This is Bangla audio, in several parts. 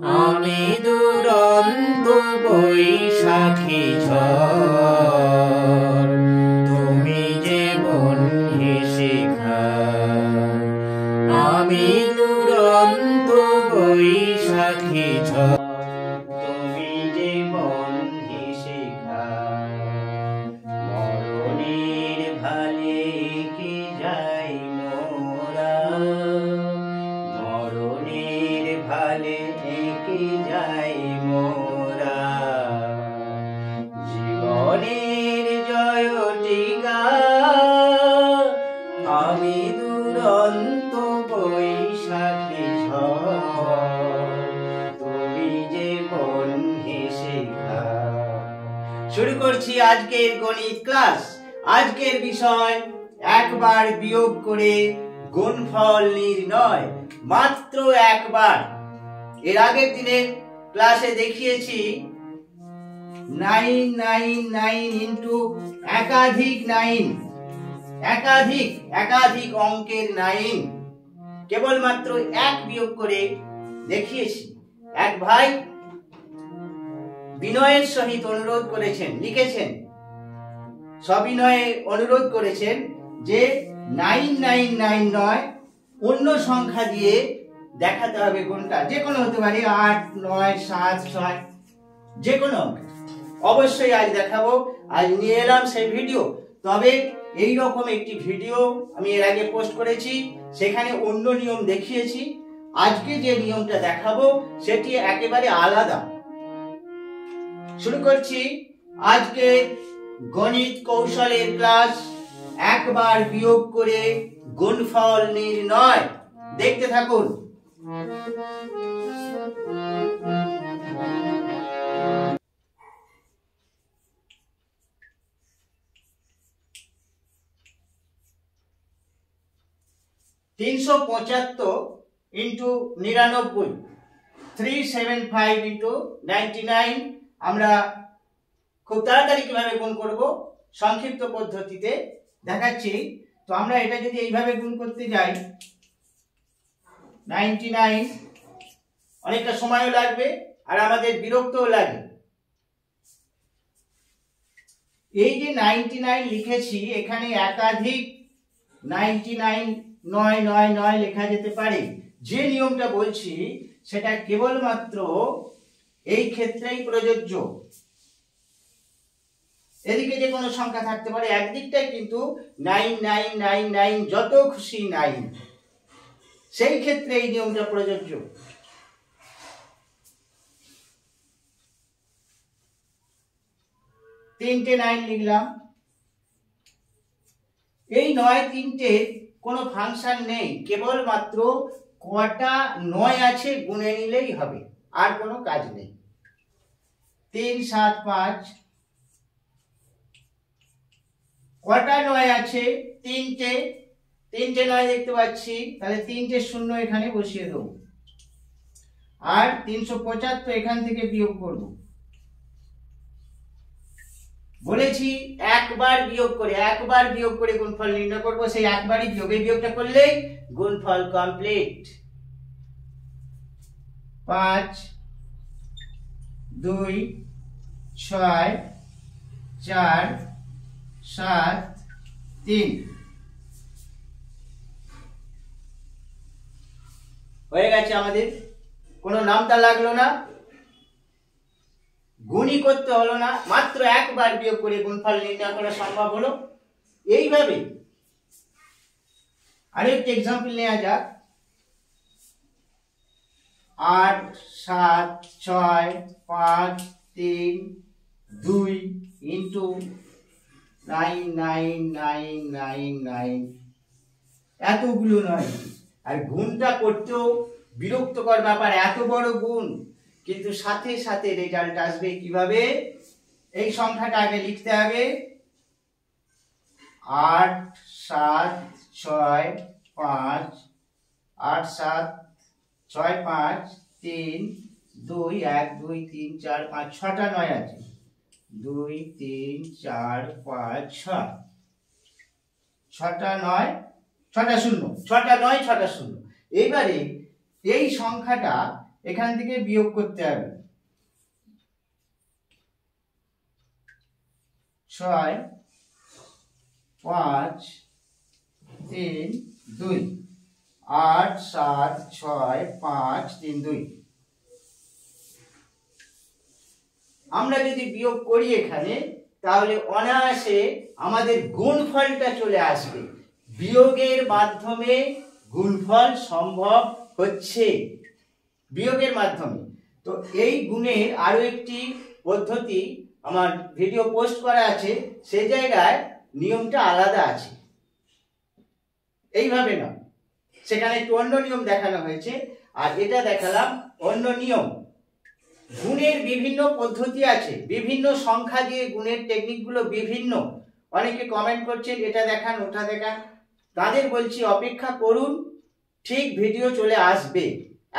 আমি দুরন্ত বৈশাখী ঝড়, তুমি যে বন্ধি শিখা। আমি দুরন্ত বৈশাখী ঝড়, তুমি যে বন্ধি শিখা। মরণের ভালে কি যাই মোরা, মরণের ভালে কি যাই মোরা। জীবনের জয়টিগা, আমি দুরন্ত বৈশাখী ঝড়, তুমি যে বন্ধি শিখা। শুরু করছি আজকের গণিত ক্লাস। আজকের বিষয় একবার বিয়োগ করে গুণফল নির্ণয়, মাত্র একবার। এর আগের দিনের ক্লাসে দেখিয়েছি 999 ইন্টু একাধিক 9, একাধিক অঙ্কের 9 কেবলমাত্র এক বিয়োগ করে দেখিয়েছি। এক ভাই বিনয়ের সহিত অনুরোধ করেছেন, লিখেছেন, সবিনয়ে অনুরোধ করেছেন যে 999 নয়, অন্য সংখ্যা দিয়ে দেখাতে হবে কোনটা। যে কোনো হতে পারে, 8, 9, 7, 6, যে কোনো। অবশ্যই আজ দেখাবো। আজ নিয়ে এলাম সেই ভিডিও। তবে এই রকম একটি ভিডিও আমি এর আগে পোস্ট করেছি, সেখানে অন্য নিয়ম দেখিয়েছি। আজকে যে নিয়মটা দেখাবো সেটি একেবারে আলাদা। শুরু করছি আজকে গণিত কৌশলের ক্লাস। একবার বিয়োগ করে গুণফল নির্ণয়। দেখতে থাকুন। তিনশো 75 ইন্টু 99, 375 ইন্টু 99। আমরা খুব তাড়াতাড়ি কিভাবে গুণ করব সংক্ষিপ্ত পদ্ধতিতে দেখাচ্ছি। তো আমরা এটা যদি এইভাবে গুণ করতে যাই, 99, অনেকটা সময়ও লাগবে আর আমাদের বিরক্তও লাগে। এই যে 99 লিখেছি, এখানে একাধিক 99 999 লেখা যেতে পারে। যে নিয়মটা বলছি সেটা কেবলমাত্র এই ক্ষেত্রেই প্রযোজ্য। এদিকে যে কোনো সংখ্যা থাকতে পারে, একদিকটাই কিন্তু 9999, যত খুশি 9, সেই ক্ষেত্রে এই নিয়মটা প্রযোজ্য। তিনটে 9 লিখলাম। এই 9 তিনটে কোনো ফাংশন নেই, কেবলমাত্র কটা 9 আছে গুণে নিলেই হবে, আর কোনো কাজ নেই। 3, 7, 5, কটা 9 আছে? তিনটে 9 দেখতে পাচ্ছি, তাহলে তিনটে শূন্য এখানে বসিয়ে দেব। আর 375 এখান থেকে বিয়োগ করব। বলেছি একবার বিয়োগ করে গুণফল নির্ণয় করব। সেই একবারই বিয়োগটা করলেই গুণফল কমপ্লিট। 5, 2, 6, 4, 7, 3 হয়ে গেছে আমাদের। কোনো নামতা লাগলো না, গুণই করতে হলো না, মাত্র একবার বিয়োগ করে গুণফল নির্ণয় করা সম্ভব হলো। এইভাবে আরেকটি এক্সাম্পল নেওয়া যাক। 8, 7, 6, 5, 3, 2 ইন্টু 99999, এতগুলো নয়। আর গুণটা করতেও বিরক্তকর ব্যাপার, এত বড় গুণ, কিন্তু সাথে সাথে রেজাল্ট আসবে কিভাবে? এই সংখ্যাটা আগে লিখতে হবে, 8, 7, 6, 5, 8, 7, 6, 5, 3, 2, 1, 2, 3, 4, 5, 6টা 9 আছে। 2, 3, 4, 5, 6, 6টা 9, 6টা 0, 6টা 9, 6টা 0। এইবারে এই সংখ্যাটা এখান থেকে বিয়োগ করতে হবে। 6 5 3 2 8 7 6 5 3 2। আমরা যদি বিয়োগ করি এখানে, তাহলে অনায়াসে আমাদের গুণফলটা চলে আসবে। বিয়োগের মাধ্যমে গুণফল সম্ভব হচ্ছে, বিয়োগের মাধ্যমে। তো এই গুণের আরো একটি পদ্ধতি আমার ভিডিও পোস্ট করা আছে, সেই জায়গায় নিয়মটা আলাদা আছে, এইভাবে না, সেখানে একটু অন্য নিয়ম দেখানো হয়েছে, আর এটা দেখালাম অন্য নিয়ম। গুণের বিভিন্ন পদ্ধতি আছে, বিভিন্ন সংখ্যা দিয়ে গুণের টেকনিকগুলো বিভিন্ন। অনেকে কমেন্ট করছেন এটা দেখান ওটা দেখান, তাদের বলছি অপেক্ষা করুন, ঠিক ভিডিও চলে আসবে।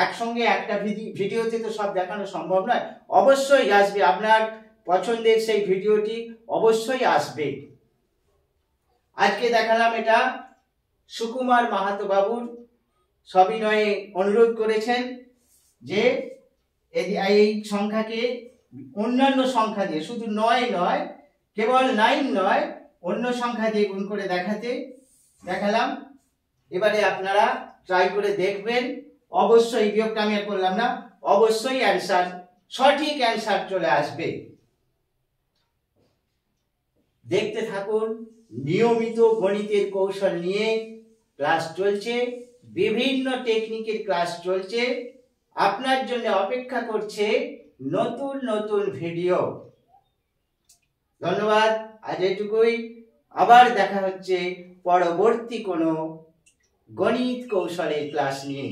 একসঙ্গে একটা ভিডিওতে তো সব দেখানো সম্ভব নয়, অবশ্যই আসবে, আপনার পছন্দের সেই ভিডিওটি অবশ্যই আসবে। আজকে দেখালাম এটা সুকুমার মাহাতো বাবুর সবিনয়ে অনুরোধ করেছেন যে এই সংখ্যাকে অন্যান্য সংখ্যা দিয়ে, শুধু 9 নয়, কেবল 9 নয়, অন্য সংখ্যা দিয়ে গুণ করে দেখালাম। এবারে আপনারা ট্রাই করে দেখবেন, অবশ্যই, বিয়োগটা আমি আর করলাম না, অবশ্যই অ্যান্সার, সঠিক অ্যান্সার চলে আসবে। দেখতে থাকুন, নিয়মিত গণিতের কৌশল নিয়ে ক্লাস চলছে, বিভিন্ন টেকনিকের ক্লাস চলছে, আপনার জন্য অপেক্ষা করছে নতুন নতুন ভিডিও। ধন্যবাদ, আজ এটুকুই। আবার দেখা হচ্ছে পরবর্তী কোনো গণিত কৌশলের ক্লাস নিয়ে।